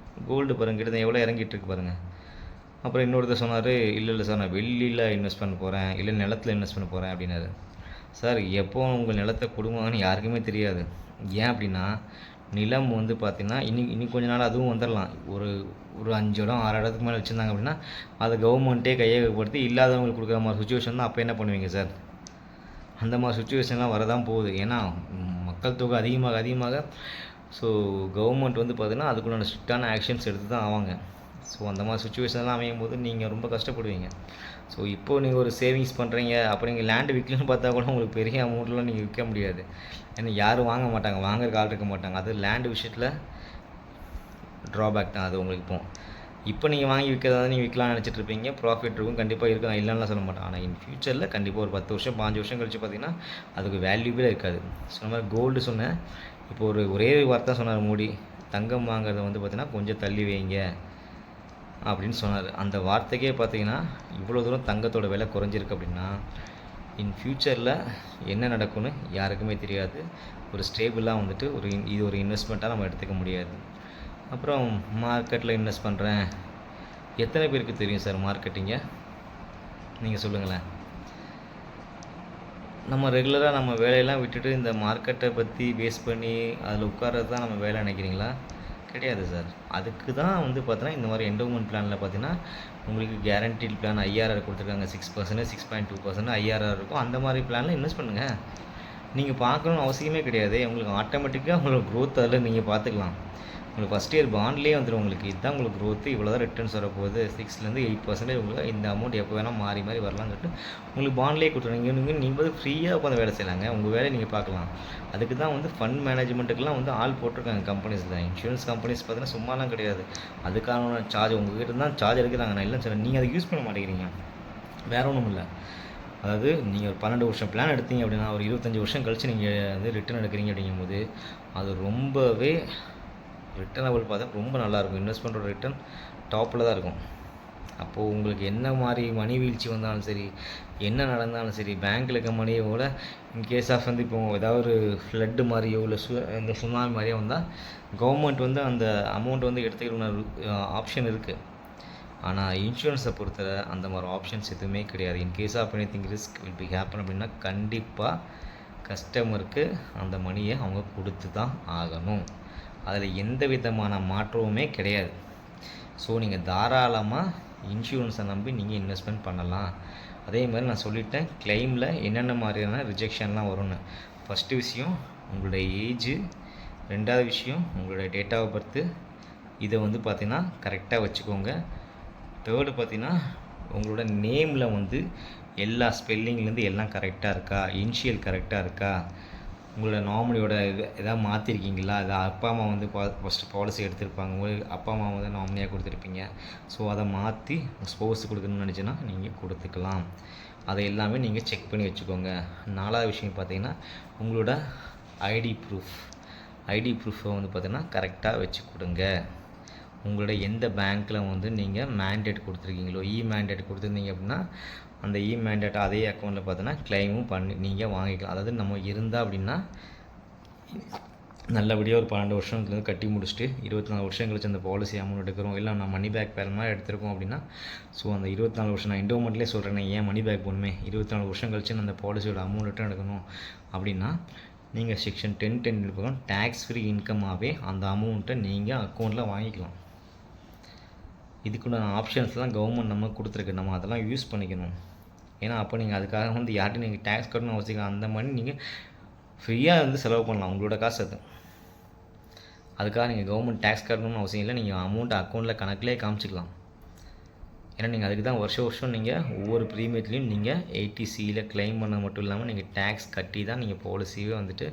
கோல்டு பாருங்கள் கிட்டத்தட்ட எவ்வளோ இறங்கிட்டு இருக்கு பாருங்கள். அப்புறம் இன்னொருத்தர் சொன்னார், இல்லை சார் நான் வெள்ளியில் இன்வெஸ்ட் பண்ண போகிறேன், இல்லை நிலத்தில் இன்வெஸ்ட் பண்ண போகிறேன் அப்படின்னாரு. சார் எப்போ உங்கள் நிலத்தை கொடுங்கன்னு யாருக்குமே தெரியாது. ஏன் அப்படின்னா நிலம் வந்து பார்த்திங்கன்னா இன்னும் கொஞ்ச நாள் அதுவும் வந்துடலாம். ஒரு 5 இடம் 6 இடத்துக்கு மேலே வச்சுருந்தாங்க அப்படின்னா அதை கவர்மெண்ட்டே கையகப்படுத்தி இல்லாதவங்களுக்கு கொடுக்குற மாதிரி சுச்சுவேஷன் தான். அப்போ என்ன பண்ணுவீங்க சார்? அந்த மாதிரி சுச்சுவேஷன்லாம் வரதான் போகுது. ஏன்னா மக்கள் தொகை அதிகமாக அதிகமாக ஸோ கவர்மெண்ட் வந்து பார்த்திங்கன்னா அதுக்குள்ளான ஸ்ட்ரிக்டான ஆக்ஷன்ஸ் எடுத்து தான் ஆவாங்க. ஸோ அந்த மாதிரி சுச்சுவேஷன்லாம் அமையும் போது நீங்கள் ரொம்ப கஷ்டப்படுவீங்க. ஸோ இப்போது நீங்கள் ஒரு சேவிங்ஸ் பண்ணுறீங்க, அப்போ நீங்கள் லேண்டு விற்கலன்னு பார்த்தா கூட உங்களுக்கு பெரிய அமௌண்ட்லாம் நீங்கள் விற்க முடியாது. ஏன்னா யாரும் வாங்க மாட்டாங்க, வாங்குறதுக்கு ஆள் இருக்க மாட்டாங்க. அது லேண்டு விஷயத்தில் ட்ராபேக் தான் அது உங்களுக்கு. இப்போ நீங்கள் வாங்கி விற்கிறதா நீங்கள் விற்கலாம்னு நினச்சிட்டு இருப்பீங்க, ப்ராஃபிட் இருக்கும், கண்டிப்பாக இருக்கும், நான் இல்லைன்னா சொல்ல மாட்டேன். ஆனால் இன் ஃபியூச்சரில் கண்டிப்பாக ஒரு 10 வருஷம் 5 வருஷம் கழிச்சு பார்த்தீங்கன்னா அதுக்கு வேல்யூவே இருக்காது. சொன்ன மாதிரி கோல்டு சொன்னேன், இப்போ ஒரே வார்த்தை சொன்னார் மோடி, தங்கம் வாங்குறத வந்து பார்த்திங்கன்னா கொஞ்சம் தள்ளி வைங்க அப்படின்னு சொன்னார். அந்த வார்த்தைக்கே பார்த்தீங்கன்னா இவ்வளோ தூரம் தங்கத்தோட விலை குறைஞ்சிருக்கு அப்படின்னா இன் ஃப்யூச்சரில் என்ன நடக்கும்னு யாருக்குமே தெரியாது. ஒரு ஸ்டேபிளாக வந்துட்டு இது ஒரு இன்வெஸ்ட்மெண்ட்டாக நம்ம எடுத்துக்க முடியாது. அப்புறம் மார்க்கெட்டில் இன்வெஸ்ட் பண்ணுறேன், எத்தனை பேருக்கு தெரியும் சார் மார்க்கெட்டிங்கை? நீங்கள் சொல்லுங்களேன். நம்ம ரெகுலராக நம்ம வேலையெல்லாம் விட்டுட்டு இந்த மார்க்கெட்டை பற்றி பேஸ் பண்ணி அதில் உட்கார்றது தான் நம்ம வேலை நினைக்கிறீங்களா? கிடையாது சார். அதுக்கு தான் வந்து பார்த்தீங்கன்னா இந்த மாதிரி என்டோமெண்ட் பிளானில் பார்த்தீங்கன்னா உங்களுக்கு கேரண்டீட் பிளான் ஐஆர்ஆர் கொடுத்துருக்காங்க. 6%, 6.2% ஐஆர்ஆர் இருக்கும். அந்த மாதிரி பிளானில் இன்வெஸ்ட் பண்ணுங்கள். நீங்கள் பார்க்கணுன்னு அவசியமே கிடையாது. உங்களுக்கு ஆட்டோமேட்டிக்காக உங்களோட க்ரோத் அதில் நீங்கள் பார்த்துக்கலாம். உங்களுக்கு ஃபஸ்ட் இயர் பாண்ட்லேயே வந்துடும். உங்களுக்கு இதுதான் உங்களுக்கு க்ரோத்து, இவ்வளோ தான் ரிட்டர்ன்ஸ் வரப்போகுது. 6லேருந்து 8% உங்களுக்கு இந்த அமௌண்ட் எப்போ வேணால் மாறி வரலாம்னு சொல்லிட்டு உங்களுக்கு பாண்ட்லேயே கொடுத்துருங்க. நீங்கள் வந்து ஃப்ரீயாக உட்காந்து வேலை செய்யலாங்க. உங்கள் வேலையை நீங்கள் பார்க்கலாம். அதுக்கு தான் வந்து ஃபண்ட் மேனேஜ்மெண்ட்டுக்கெலாம் வந்து ஆள் போட்டிருக்காங்க கம்பெனிஸில். இன்சூரன்ஸ் கம்பெனிஸ் பார்த்தீங்கன்னா சும்மாலாம் கிடையாது. அதுக்கான சார்ஜ் உங்கள்கிட்ட தான் சார்ஜ் எடுக்கிறாங்க. நான் இல்லைன்னு சொல்கிறேன், நீங்கள் அதை யூஸ் பண்ண மாட்டேங்கிறீங்க. வேறு ஒன்றும் இல்லை. அதாவது நீங்கள் ஒரு 12 வருஷம் பிளான் எடுத்தீங்க அப்படின்னா ஒரு 25 வருஷம் கழித்து நீங்கள் வந்து ரிட்டர்ன் எடுக்கிறீங்க அப்படிங்கும்போது அது ரொம்பவே ரிட்டர்னபிள் பார்த்தா ரொம்ப நல்லாயிருக்கும். இன்வெஸ்ட்மெண்ட்டோட ரிட்டர்ன் டாப்பில் தான் இருக்கும். அப்போது உங்களுக்கு என்ன மாதிரி மணி வீழ்ச்சி வந்தாலும் சரி, என்ன நடந்தாலும் சரி, பேங்க்கில் இருக்க மணியோட இன்கேஸ் ஆஃப் வந்து இப்போ ஏதாவது ஒரு ஃப்ளட்டு மாதிரியோ இல்லை இந்த சுனாமி மாதிரியோ வந்தால் கவர்மெண்ட் வந்து அந்த அமௌண்ட் வந்து எடுத்துக்கிற ஆப்ஷன் இருக்குது. ஆனால் இன்சூரன்ஸை பொறுத்தவரை அந்த மாதிரி ஆப்ஷன்ஸ் எதுவுமே கிடையாது. In case of anything risk will be happen அப்படின்னா கண்டிப்பாக கஸ்டமருக்கு அந்த மணியை அவங்க கொடுத்து தான் ஆகணும். அதில் எந்த விதமான மாற்றமுமே கிடையாது. ஸோ நீங்கள் தாராளமாக இன்சூரன்ஸை நம்பி நீங்கள் இன்வெஸ்ட்மெண்ட் பண்ணலாம். அதே மாதிரி நான் சொல்லிட்டேன் கிளைமில் என்னென்ன மாதிரியான ரிஜெக்ஷன்லாம் வரும்னு. ஃபஸ்ட்டு விஷயம் உங்களுடைய ஏஜு, ரெண்டாவது விஷயம் உங்களுடைய டேட் ஆஃப் பர்த்து, இதை வந்து பார்த்திங்கன்னா கரெக்டாக வச்சுக்கோங்க. தேர்டு பார்த்திங்கன்னா உங்களோட நேமில் வந்து எல்லா ஸ்பெல்லிங்லேருந்து எல்லாம் கரெக்டாக இருக்கா, இனிஷியல் கரெக்டாக இருக்கா, உங்களோட நாமினியோட எதாவது மாற்றிருக்கீங்களா, அது அப்பா அம்மா வந்து ஃபஸ்ட்டு பாலிசி எடுத்திருப்பாங்க, உங்களுக்கு அப்பா அம்மா வந்து நாமினியாக கொடுத்துருப்பீங்க. ஸோ அதை மாற்றி ஸ்போர்ட்ஸ் கொடுக்கணும்னு நினச்சின்னா நீங்கள் கொடுத்துக்கலாம். அதை எல்லாமே நீங்கள் செக் பண்ணி வச்சுக்கோங்க. நாலாவது விஷயம் பார்த்தீங்கன்னா உங்களோட ஐடி ப்ரூஃபை வந்து பார்த்திங்கன்னா கரெக்டாக வச்சு கொடுங்க. உங்களோட எந்த பேங்க்கில் வந்து நீங்கள் மேண்டேட் கொடுத்துருக்கீங்களோ, மேண்டேட் கொடுத்துருந்தீங்க அப்படின்னா அந்த மேண்டேட் அதே அக்கௌண்ட்டில் பார்த்தோன்னா கிளைமும் பண்ணி நீங்கள் வாங்கிக்கலாம். அதாவது நம்ம இருந்தால் அப்படின்னா நல்லபடியாக ஒரு 12 வருஷத்துலேருந்து கட்டி முடிச்சுட்டு 24 வருஷம் கழிச்சு அந்த பாலிசி அமௌண்ட் எடுக்கிறோம், இல்லை நான் மணி பேக் பேர் மாதிரி எடுத்திருக்கோம் அப்படின்னா ஸோ அந்த 24 வருஷம் நான் என்டோமெண்ட்லேயே சொல்கிறேன், ஏன் மணி பேக் போகணுமே, 24 வருஷம் கழிச்சு அந்த பாலிசியோட அமௌண்ட் ரிட்டர்ன் எடுக்கணும் அப்படின்னா நீங்கள் செக்ஷன் 10(10) எடுக்கணும். டேக்ஸ் ஃப்ரீ இன்கமாகவே அந்த அமௌண்ட்டை நீங்கள் அக்கௌண்ட்டில் வாங்கிக்கலாம். இதுக்குண்டான ஆப்ஷன்ஸ்லாம் கவர்மெண்ட் நம்ம கொடுத்துருக்கு. நம்ம அதெல்லாம் யூஸ் பண்ணிக்கணும். ஏன்னா அப்போ நீங்கள் அதுக்காக வந்து யார்ட்டும் நீங்கள் டேக்ஸ் கட்டணும் அவசியம். அந்த மணி நீங்கள் ஃப்ரீயாக வந்து செலவு பண்ணலாம், உங்களோட காசு அது. அதுக்காக நீங்கள் கவர்மெண்ட் டேக்ஸ் கட்டணும்னு அவசியம் இல்லை. நீங்கள் அமௌண்ட்டை அக்கௌண்ட்டில் கணக்கிலே காமிச்சிக்கலாம். ஏன்னா நீங்கள் அதுக்கு தான் வருஷம் நீங்கள் ஒவ்வொரு ப்ரீமியத்துலேயும் நீங்கள் 80Cயில் கிளைம் பண்ண மட்டும் இல்லாமல் நீங்கள் டேக்ஸ் கட்டி தான் நீங்கள் பாலிசியே வந்துட்டு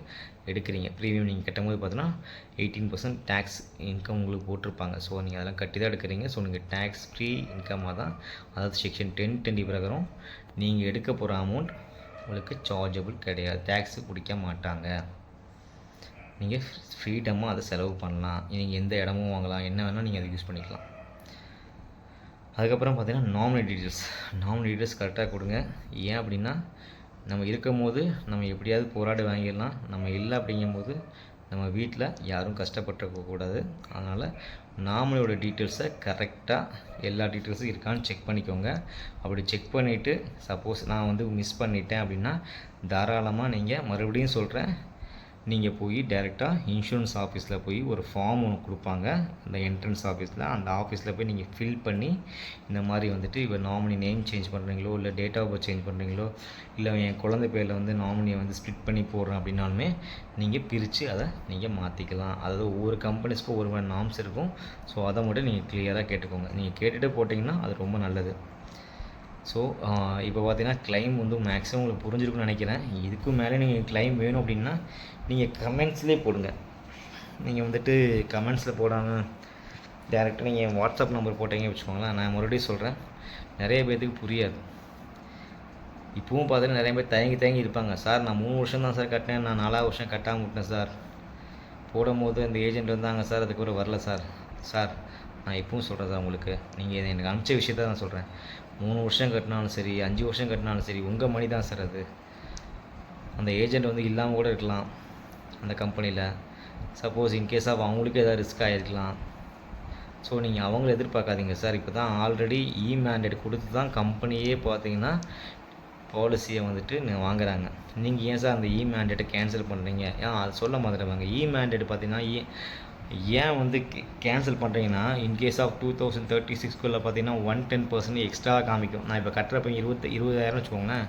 எடுக்கிறீங்க. ப்ரீமியம் நீங்கள் கட்டும்போது பார்த்தீங்கன்னா 18% டேக்ஸ் இன்கம் உங்களுக்கு போட்டிருப்பாங்க. ஸோ நீங்கள் அதெல்லாம் கட்டி தான் எடுக்கிறீங்க. ஸோ நீங்கள் டேக்ஸ் ஃப்ரீ இன்கமாக தான், அதாவது செக்ஷன் 10(20) பிரகாரம் நீங்கள் எடுக்க போகிற அமௌண்ட் உங்களுக்கு சார்ஜபிள் கிடையாது, டேக்ஸு பிடிக்க மாட்டாங்க. நீங்கள் ஃப்ரீடமாக அதை செலவு பண்ணலாம். நீங்கள் எந்த இடமும் வாங்கலாம், என்ன வேணால் நீங்கள் அதை யூஸ் பண்ணிக்கலாம். அதுக்கப்புறம் பார்த்திங்கன்னா நாமினி டீட்டெயில்ஸ் கரெக்டாக கொடுங்க. ஏன் அப்படின்னா நம்ம இருக்கும் போது நம்ம எப்படியாவது போராடி வாங்கிடலாம், நம்ம இல்லை அப்படிங்கும்போது நம்ம வீட்டில் யாரும் கஷ்டப்பட்டுருக்கக்கூடாது. அதனால் நாமினியோட டீட்டெயில்ஸை கரெக்டாக எல்லா டீட்டெயில்ஸும் இருக்கான்னு செக் பண்ணிக்கோங்க. அப்படி செக் பண்ணிவிட்டு சப்போஸ் நான் வந்து மிஸ் பண்ணிட்டேன் அப்படின்னா தாராளமாக நீங்கள் மறுபடியும் சொல்கிறேன், நீங்கள் போய் டைரெக்டாக இன்சூரன்ஸ் ஆஃபீஸில் போய் ஒரு ஃபார்ம் ஒன்று கொடுப்பாங்க, அந்த என்ட்ரன்ஸ் ஆஃபீஸில். அந்த ஆஃபீஸில் போய் நீங்கள் ஃபில் பண்ணி இந்த மாதிரி வந்துட்டு இப்போ நாமினி நேம் சேஞ்ச் பண்ணுறீங்களோ, இல்லை டேட் ஆஃப் பர்த் சேஞ்ச் பண்ணுறீங்களோ, இல்லை என் குழந்தை பேரில் வந்து நாமினியை வந்து ஸ்ப்ளிட் பண்ணி போடுறேன் அப்படின்னாலுமே நீங்கள் பிரித்து அதை நீங்கள் மாற்றிக்கலாம். அதாவது ஒவ்வொரு கம்பெனிஸ்க்கும் ஒரு நாம்ஸ் இருக்கும். ஸோ அதை மட்டும் நீங்கள் கிளியராக கேட்டுக்கோங்க. நீங்கள் கேட்டுகிட்டு போட்டிங்கன்னா அது ரொம்ப நல்லது. ஸோ இப்போ பார்த்தீங்கன்னா கிளைம் வந்து மேக்ஸிமம் உங்களுக்கு புரிஞ்சிருக்குன்னு நினைக்கிறேன். இதுக்கு மேலே நீங்கள் கிளைம் வேணும் அப்படின்னா நீங்கள் கமெண்ட்ஸ்லேயே போடுங்க. நீங்கள் வந்துட்டு கமெண்ட்ஸில் போடாமல் டேரெக்டாக நீங்கள் வாட்ஸ்அப் நம்பர் போட்டீங்க வச்சுக்கோங்களேன். நான் மறுபடியும் சொல்கிறேன், நிறைய பேர்த்துக்கு புரியாது. இப்போவும் பார்த்தீங்கன்னா நிறைய பேர் தயங்கி இருப்பாங்க. சார் நான் 3 வருஷம் தான் சார் கட்டினேன், நான் 4ஆவது வருஷம் கட்டாமல் விட்டேன் சார். போடும்போது அந்த ஏஜென்ட் வந்தாங்க சார், அதுக்கப்புறம் வரல சார். சார் நான் இப்பவும் சொல்கிறேன் சார், உங்களுக்கு நீங்கள் எனக்கு அனுப்பிச்ச விஷயத்த நான் சொல்கிறேன். 3 வருஷம் கட்டினாலும் சரி, 5 வருஷம் கட்டினாலும் சரி, உங்கள் மணி தான் சார் அது. அந்த ஏஜெண்ட் வந்து இல்லாமல் கூட இருக்கலாம் அந்த கம்பெனியில். சப்போஸ் இன்கேஸ் ஆஃப் அவங்களுக்கு ஏதாவது ரிஸ்க் ஆகிருக்கலாம். ஸோ நீங்கள் அவங்கள எதிர்பார்க்காதீங்க சார். இப்போ தான் ஆல்ரெடி மேண்டேட் கொடுத்து தான் கம்பெனியே பார்த்தீங்கன்னா பாலிசியை வந்துட்டு வாங்குறாங்க. நீங்கள் ஏன் சார் அந்த மேண்டேட்டை கேன்சல் பண்ணுறீங்க? அது சொல்ல மாட்டேறாங்க. மேண்டேட் பார்த்தீங்கன்னா ஏன் வந்து கேன்சல் பண்ணுறீங்கன்னா, இன்கேஸ் ஆஃப் 2036 பார்த்தீங்கன்னா 110% எக்ஸ்ட்ரா காமிக்கும். நான் இப்போ கட்டுறப்ப 20,000 வச்சுக்கோங்களேன்,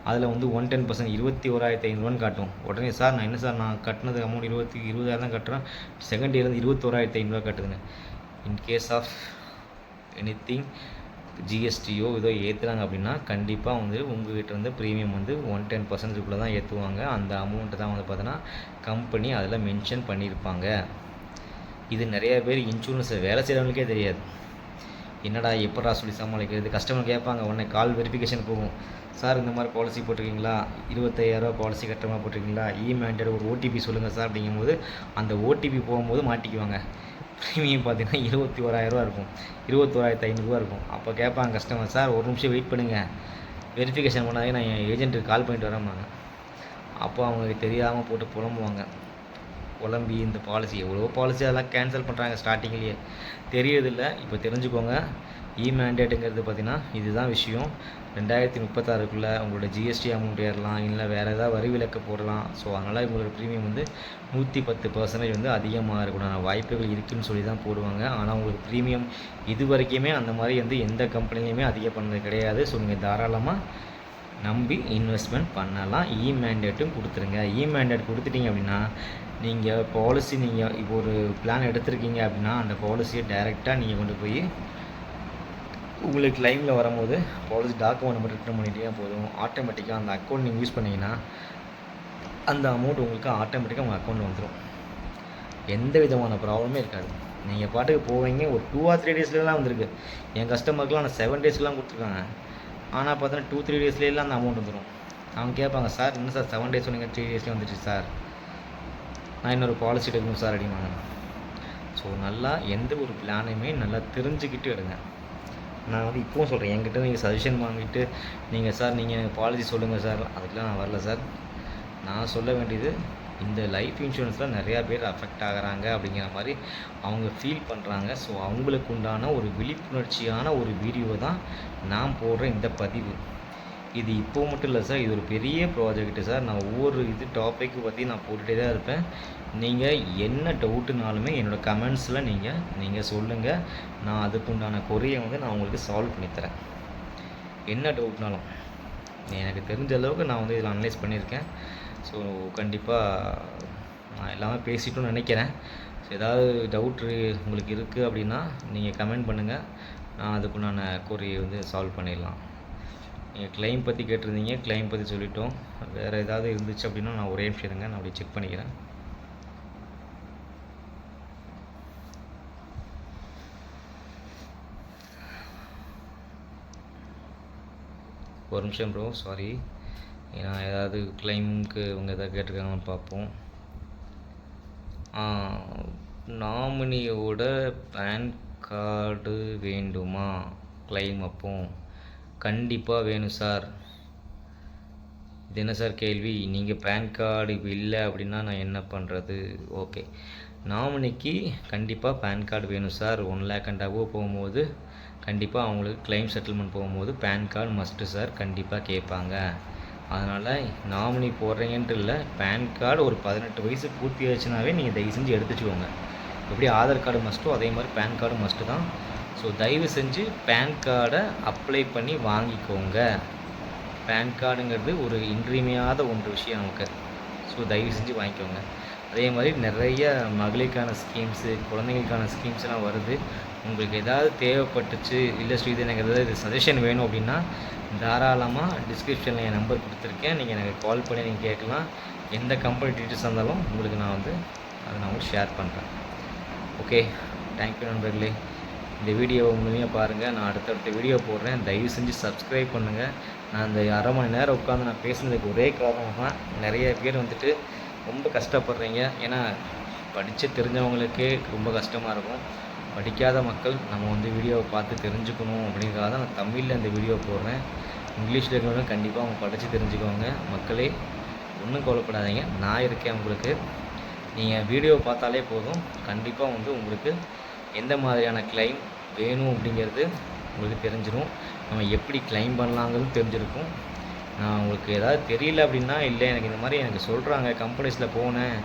அதில் வந்து 110% 21,500 காட்டும். உடனே சார் நான் என்ன சார் நான் கட்டினது அமௌண்ட் 20,000 தான் கட்டுறேன், செகண்ட் இயர்லேருந்து 21,500 கட்டுதுங்க. இன்கேஸ் ஆஃப் எனிதிங் ஜிஎஸ்டியோ ஏதோ ஏற்றுறாங்க அப்படின்னா கண்டிப்பாக வந்து உங்கள்கிட்ட வந்து ப்ரீமியம் வந்து 110% தான் ஏற்றுவாங்க. அந்த அமௌண்ட்டு தான் வந்து பார்த்தீங்கன்னா கம்பெனி அதில் மென்ஷன் பண்ணியிருப்பாங்க. இது நிறைய பேர் இன்சூரன்ஸில் வேலை செய்கிறவங்களுக்கே தெரியாது. என்னடா எப்படா சொல்லி சமாளிக்கிறது? கஸ்டமர் கேட்பாங்க, உடனே கால் வெரிஃபிகேஷன் போகும். சார் இந்த மாதிரி பாலிசி போட்டிருக்கீங்களா, 25,000 பாலிசி கட்டமாக போட்டிருக்கீங்களா, மேண்டேட் ஒரு ஓடிபி சொல்லுங்கள் சார் அப்படிங்கும்போது அந்த ஓடிபி போகும்போது மாட்டிக்குவாங்க. ப்ரீமியம் பார்த்தீங்கன்னா 21,000 இருக்கும், 21,500 இருக்கும். அப்போ கேட்பாங்க கஸ்டமர், சார் ஒரு நிமிஷம் வெயிட் பண்ணுங்கள், வெரிஃபிகேஷன் பண்ணாதே நான் என் ஏஜென்ட்டுக்கு கால் பண்ணிட்டு வரேம்பாங்க. அப்போ அவங்களுக்கு தெரியாமல் போட்டு புலம்புவாங்க. புலம்பி இந்த பாலிசி எவ்வளோ பாலிசி அதெல்லாம் கேன்சல் பண்ணுறாங்க ஸ்டார்டிங்லேயே, தெரியறதில்ல. இப்போ தெரிஞ்சுக்கோங்க, மேண்டேட்டுங்கிறது பார்த்தீங்கன்னா இதுதான் விஷயம். 2036 உங்களோட ஜிஎஸ்டி அமௌண்ட் ஏறலாம், இல்லை வேறு ஏதாவது வரி விலக்கு போடலாம். ஸோ அதனால் உங்களோட ப்ரீமியம் வந்து 110% வந்து அதிகமாக இருக்கணும் வாய்ப்புகள் இருக்குதுன்னு சொல்லி தான் போடுவாங்க. ஆனால் உங்களுக்கு ப்ரீமியம் இது வரைக்குமே அந்த மாதிரி வந்து எந்த கம்பெனிலையுமே அதிகம் பண்ணது கிடையாது. ஸோ நீங்கள் தாராளமாக நம்பி இன்வெஸ்ட்மெண்ட் பண்ணலாம். மேண்டேட்டும் கொடுத்துருங்க. மேண்டேட் கொடுத்துட்டிங்க அப்படின்னா நீங்கள் பாலிசி நீங்கள் இப்போ ஒரு பிளான் எடுத்திருக்கீங்க அப்படின்னா அந்த பாலிசியை டைரெக்டாக நீங்கள் கொண்டு போய் உங்களுக்கு லைனில் வரும்போது பாலிசி டாக்குமெண்ட் மட்டும் ரிட்டர்ன் பண்ணிட்டே போதும். ஆட்டோமேட்டிக்காக அந்த அக்கௌண்ட் நீங்கள் யூஸ் பண்ணிங்கன்னா அந்த அமௌண்ட் உங்களுக்கு ஆட்டோமேட்டிக்காக உங்கள் அக்கௌண்ட் வந்துடும். எந்த விதமான ப்ராப்ளமே இருக்காது. நீங்கள் பாட்டுக்கு போவீங்க. ஒரு 2 or 3 டேஸ்லாம் வந்திருக்கு. என் கஸ்டமருக்குலாம் நான் 7 டேஸ்லாம் கொடுத்துருக்காங்க. ஆனால் பார்த்தோன்னா 2-3 டேஸ்லேலாம் அந்த அமௌண்ட் வந்துடும். அவங்க கேட்பாங்க, சார் என்ன சார் 7 டேஸ் சொன்னீங்க, 3 டேஸ்லேயே வந்துடுச்சு சார், நான் இன்னொரு பாலிசி எடுக்கணும் சார் அப்படின்னாங்க. ஸோ நல்லா எந்த ஒரு பிளானையுமே நல்லா தெரிஞ்சுக்கிட்டு எடுங்க. நான் வந்து இப்போவும் சொல்கிறேன், என்கிட்ட நீங்கள் சஜஷன் வாங்கிட்டு நீங்கள் சார் நீங்கள் பாலிசி சொல்லுங்கள் சார், அதுக்கெலாம் நான் வரல சார். நான் சொல்ல வேண்டியது, இந்த லைஃப் இன்சூரன்ஸில் நிறையா பேர் அஃபெக்ட் ஆகிறாங்க அப்படிங்கிற மாதிரி அவங்க ஃபீல் பண்ணுறாங்க. ஸோ அவங்களுக்கு உண்டான ஒரு விழிப்புணர்ச்சியான ஒரு வீடியோ தான் நான் போடுற இந்த பதிவு. இது இப்போ மட்டும் இல்லை சார், இது ஒரு பெரிய ப்ராஜெக்ட்டு சார். நான் ஒவ்வொரு டாப்பிக்கு பற்றி நான் போட்டுகிட்டே தான் இருப்பேன். நீங்கள் என்ன டவுட்டுனாலுமே என்னோடய கமெண்ட்ஸில் நீங்கள் சொல்லுங்கள். நான் அதுக்குண்டான கொரியை வந்து நான் உங்களுக்கு சால்வ் பண்ணித்தரேன். என்ன டவுட்னாலும் எனக்கு தெரிஞ்ச அளவுக்கு நான் வந்து இதில் அனலைஸ் பண்ணியிருக்கேன். ஸோ கண்டிப்பாக நான் எல்லாமே பேசிட்டோன்னு நினைக்கிறேன். ஸோ ஏதாவது டவுட்ரு உங்களுக்கு இருக்குது அப்படின்னா நீங்கள் கமெண்ட் பண்ணுங்கள். நான் அதுக்குண்டான கொரியை வந்து சால்வ் பண்ணிடலாம். நீங்கள் கிளைம் பற்றி கேட்டிருந்தீங்க, கிளைம் பற்றி சொல்லிட்டோம். வேறு ஏதாவது இருந்துச்சு அப்படின்னா நான் ஒரே நிமிஷம் இருங்க, நான் அப்படியே செக் பண்ணிக்கிறேன். ஒரு நிமிஷம் ப்ரோ, சாரி. நான் ஏதாவது கிளைமுக்கு அவங்க எதாவது கேட்டிருக்காங்கன்னு பார்ப்போம். நாமினியோட பேன் கார்டு வேண்டுமா கிளைம் அப்போ? கண்டிப்பாக வேணும் சார். இது என்ன சார் கேள்வி? நீங்கள் பேன் கார்டு இப்போ இல்லை அப்படின்னா நான் என்ன பண்ணுறது? ஓகே, நாமினிக்கு கண்டிப்பாக பேன் கார்டு வேணும் சார். 1 lakh and above போகும்போது கண்டிப்பாக அவங்களுக்கு கிளைம் செட்டில்மெண்ட் போகும்போது பேன் கார்டு மஸ்ட்டு சார், கண்டிப்பாக கேட்பாங்க. அதனால் நாமினி போடுறீங்கன்ட்டு இல்லை, பேன் கார்டு ஒரு 18 வயசு பூர்த்தி ஆச்சுனாவே நீங்கள் தயவு செஞ்சு எடுத்து வச்சுக்கோங்க. எப்படி ஆதார் கார்டு மஸ்ட்டோ அதே மாதிரி பேன் கார்டு மஸ்ட்டு தான். ஸோ தயவு செஞ்சு பேன் கார்டை அப்ளை பண்ணி வாங்கிக்கோங்க. பேன் கார்டுங்கிறது ஒரு இன்றியமையாத ஒன்று விஷயம் நமக்கு. ஸோ தயவு செஞ்சு வாங்கிக்கோங்க. அதே மாதிரி நிறைய மகளிருக்கான ஸ்கீம்ஸு, குழந்தைங்களுக்கான ஸ்கீம்ஸ்லாம் வருது. உங்களுக்கு ஏதாவது தேவைப்பட்டுச்சு, இல்லை ஸ்ரீதர் எனக்கு ஏதாவது இது சஜஷன் வேணும் அப்படின்னா தாராளமாக டிஸ்கிரிப்ஷனில் என் நம்பர் கொடுத்துருக்கேன். நீங்கள் எனக்கு கால் பண்ணி நீங்கள் கேட்கலாம். எந்த கம்பெனி டீட்டெயில்ஸ் இருந்தாலும் உங்களுக்கு நான் வந்து அதை நான் உங்களுக்கு ஷேர் பண்ணுறேன். ஓகே, தேங்க்யூ நண்பர்களே. இந்த வீடியோவை முழுமையாக பாருங்கள். நான் அடுத்தடுத்த வீடியோ போடுறேன். தயவு செஞ்சு சப்ஸ்கிரைப் பண்ணுங்கள். நான் அந்த அரை மணி நேரம் உட்காந்து நான் பேசுனதுக்கு ஒரே காரணம் தான், நிறைய பேர் வந்துட்டு ரொம்ப கஷ்டப்படுறீங்க. ஏன்னா படித்து தெரிஞ்சவங்களுக்கே ரொம்ப கஷ்டமாக இருக்கும். படிக்காத மக்கள் நம்ம வந்து வீடியோவை பார்த்து தெரிஞ்சுக்கணும் அப்படிங்கிறத தான் நான் தமிழில் இந்த வீடியோ போடுறேன். இங்கிலீஷில் இருக்கிறவங்க கண்டிப்பாக அவங்க படித்து தெரிஞ்சுக்கோங்க. மக்களே ஒன்றும் கவலைப்படாதீங்க, நான் இருக்கேன் உங்களுக்கு. நீங்கள் வீடியோ பார்த்தாலே போதும், கண்டிப்பாக வந்து உங்களுக்கு எந்த மாதிரியான கிளைம் வேணும் அப்படிங்கிறது உங்களுக்கு தெரிஞ்சிடும். நம்ம எப்படி கிளைம் பண்ணலாங்கிறது தெரிஞ்சிருக்கும். நான் உங்களுக்கு ஏதாவது தெரியல அப்படின்னா, இல்லை எனக்கு இந்த மாதிரி எனக்கு சொல்கிறாங்க, கம்பெனிஸில் போனேன்,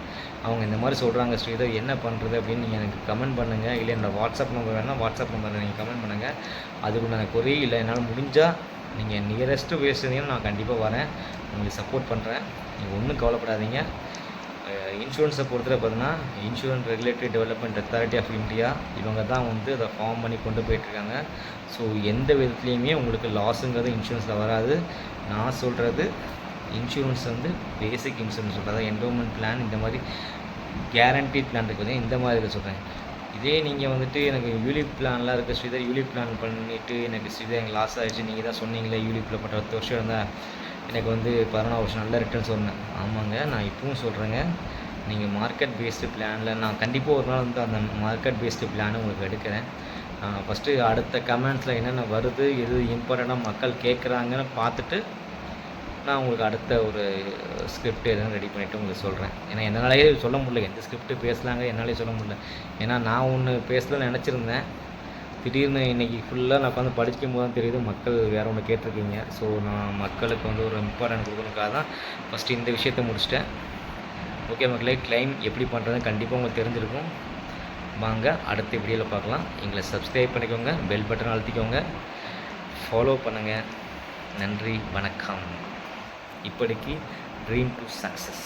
அவங்க இந்த மாதிரி சொல்கிறாங்க ஸ்ரீதர் என்ன பண்ணுறது அப்படின்னு நீங்கள் எனக்கு கமெண்ட் பண்ணுங்கள். இல்லை என்னோடய வாட்ஸ்அப் நம்பர் வேணால் வாட்ஸ்அப் நம்பரில் நீங்கள் கமெண்ட் பண்ணுங்கள். அதுக்கு நான் கொரி இல்லை என்னால் முடிஞ்சால் நீங்கள் நியரஸ்ட்டு பேசுனீங்கன்னா நான் கண்டிப்பாக வரேன், உங்களுக்கு சப்போர்ட் பண்ணுறேன். நீங்கள் ஒன்றும் கவலைப்படாதீங்க. இன்சூரன்ஸை பொறுத்தவரை பார்த்தீங்கன்னா insurance regulatory development authority of India இவங்க தான் வந்து அதை ஃபார்ம் பண்ணி கொண்டு போயிட்டுருக்காங்க. ஸோ எந்த விதத்துலேயுமே உங்களுக்கு லாஸுங்கிறது இன்சூரன்ஸில் வராது. நான் சொல்கிறது இன்சூரன்ஸ் வந்து பேசிக் இன்சூரன்ஸ் சொல்கிறது, என்டோமெண்ட் பிளான் இந்த மாதிரி கேரண்டி பிளான் இருக்குது, இந்த மாதிரி இதை சொல்கிறேன். இதே நீங்கள் வந்துட்டு எனக்கு யூலிப் பிளான்லாம் இருக்குது ஸ்ரீதர், யூலிப் பிளான் பண்ணிவிட்டு எனக்கு ஸ்ரீதர் எனக்கு லாஸ் ஆகிடுச்சு, நீங்கள் தான் சொன்னீங்களே யூலிப்பில் பட்ட 10 வருஷம் இருந்தால் எனக்கு வந்து 14 வருஷம் நல்ல ரிட்டர்ன் சொன்னேன். ஆமாங்க, நான் இப்பவும் சொல்கிறேங்க, நீங்கள் மார்க்கெட் பேஸ்டு பிளானில் நான் கண்டிப்பாக ஒரு நாள் வந்து அந்த மார்க்கெட் பேஸ்டு பிளானை உங்களுக்கு எடுக்கிறேன். ஃபஸ்ட்டு அடுத்த கமெண்ட்ஸில் என்னென்ன வருது, எது இம்பார்ட்டண்ட்டாக மக்கள் கேட்குறாங்கன்னு பார்த்துட்டு நான் உங்களுக்கு அடுத்த ஒரு ஸ்கிரிப்ட் எதுவும் ரெடி பண்ணிவிட்டு உங்களுக்கு சொல்கிறேன். ஏன்னா என்னாலேயே சொல்ல முடியல, எந்த ஸ்கிரிப்ட்டு பேசலாங்க என்னாலே சொல்ல முடியல. ஏன்னா நான் ஒன்று பேசலாம்னு நினச்சிருந்தேன், திடீர்னு இன்றைக்கி ஃபுல்லாக நான் உட்காந்து படிக்கும் போது தான் தெரியுது மக்கள் வேறு ஒன்று கேட்டிருக்கீங்க. ஸோ நான் மக்களுக்கு வந்து ஒரு இம்பார்ட்டன்ட் கொடுக்கணுக்காக தான் ஃபஸ்ட்டு இந்த விஷயத்தை முடிச்சிட்டேன். ஓகே மக்களே, கிளைம் எப்படி பண்ணுறதுன்னு கண்டிப்பாக உங்களுக்கு தெரிஞ்சிருக்கும். வாங்க அடுத்த வீடியோவில் பார்க்கலாம். எங்களை சப்ஸ்கிரைப் பண்ணிக்கோங்க, பெல் பட்டன் அழுத்திக்கோங்க, ஃபாலோ பண்ணுங்கள். நன்றி, வணக்கம். இப்படிக்கு ட்ரீம் டு சக்ஸஸ்.